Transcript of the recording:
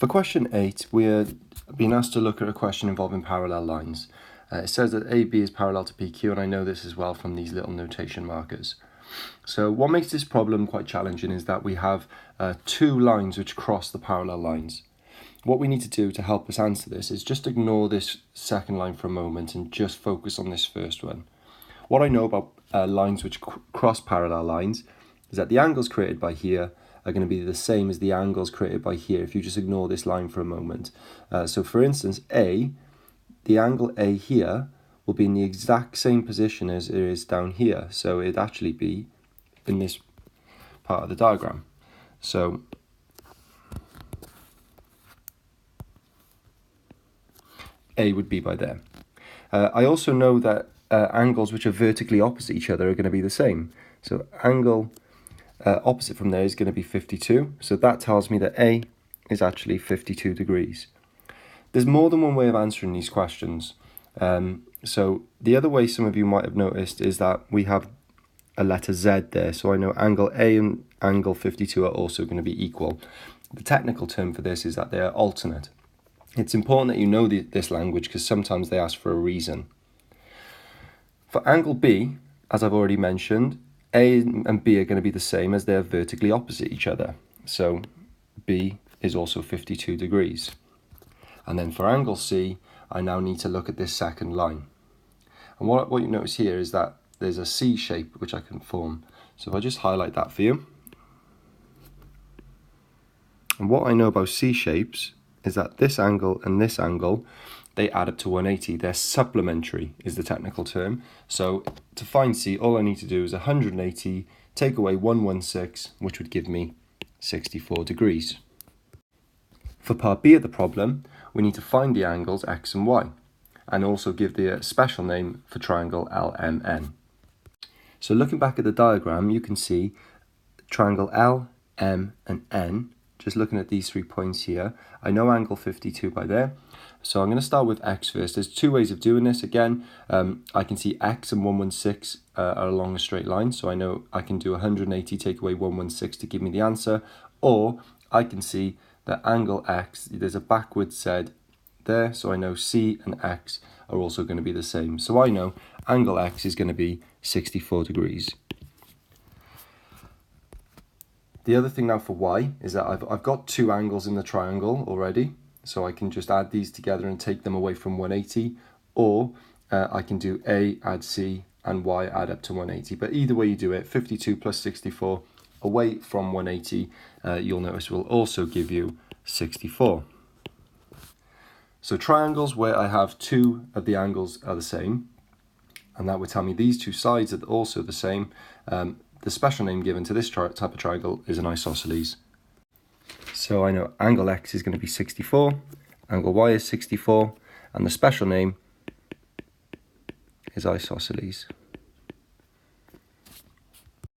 For question 8, we're being asked to look at a question involving parallel lines. It says that AB is parallel to PQ, and I know this as well from these little notation markers. So what makes this problem quite challenging is that we have two lines which cross the parallel lines. What we need to do to help us answer this is just ignore this second line for a moment and just focus on this first one. What I know about lines which cross parallel lines is that the angles created by here are going to be the same as the angles created by here if you just ignore this line for a moment. So for instance, the angle A here will be in the exact same position as it is down here. So it'd actually be in this part of the diagram. So A would be by there. I also know that angles which are vertically opposite each other are going to be the same. So angle opposite from there is going to be 52. So that tells me that A is actually 52 degrees. There's more than one way of answering these questions. So the other way some of you might have noticed is that we have a letter Z there. So I know angle A and angle 52 are also going to be equal. The technical term for this is that they are alternate. It's important that you know this language because sometimes they ask for a reason. For angle B, as I've already mentioned, A and B are going to be the same as they're vertically opposite each other. So B is also 52 degrees. And then for angle C, I now need to look at this second line. And what you notice here is that there's a C shape which I can form. So if I just highlight that for you. And what I know about C shapes is that this angle and this angle, they add up to 180. They're supplementary is the technical term. So to find C, all I need to do is 180, take away 116, which would give me 64 degrees. For part B of the problem, we need to find the angles X and Y, and also give the special name for triangle LMN. So looking back at the diagram, you can see triangle L, M, and N. Just looking at these 3 points here, I know angle 52 by there. So I'm going to start with X first. There's two ways of doing this. Again, I can see X and 116 are along a straight line. So I know I can do 180, take away 116 to give me the answer. Or I can see that angle X, there's a backwards Z there. So I know C and X are also going to be the same. So I know angle X is going to be 64 degrees. The other thing now for Y is that I've got two angles in the triangle already, so I can just add these together and take them away from 180, or I can do A add C and Y add up to 180. But either way you do it, 52 plus 64 away from 180, you'll notice will also give you 64. So triangles where I have two of the angles are the same, and that would tell me these two sides are also the same. The special name given to this type of triangle is an isosceles. So I know angle X is going to be 64, angle Y is 64, and the special name is isosceles.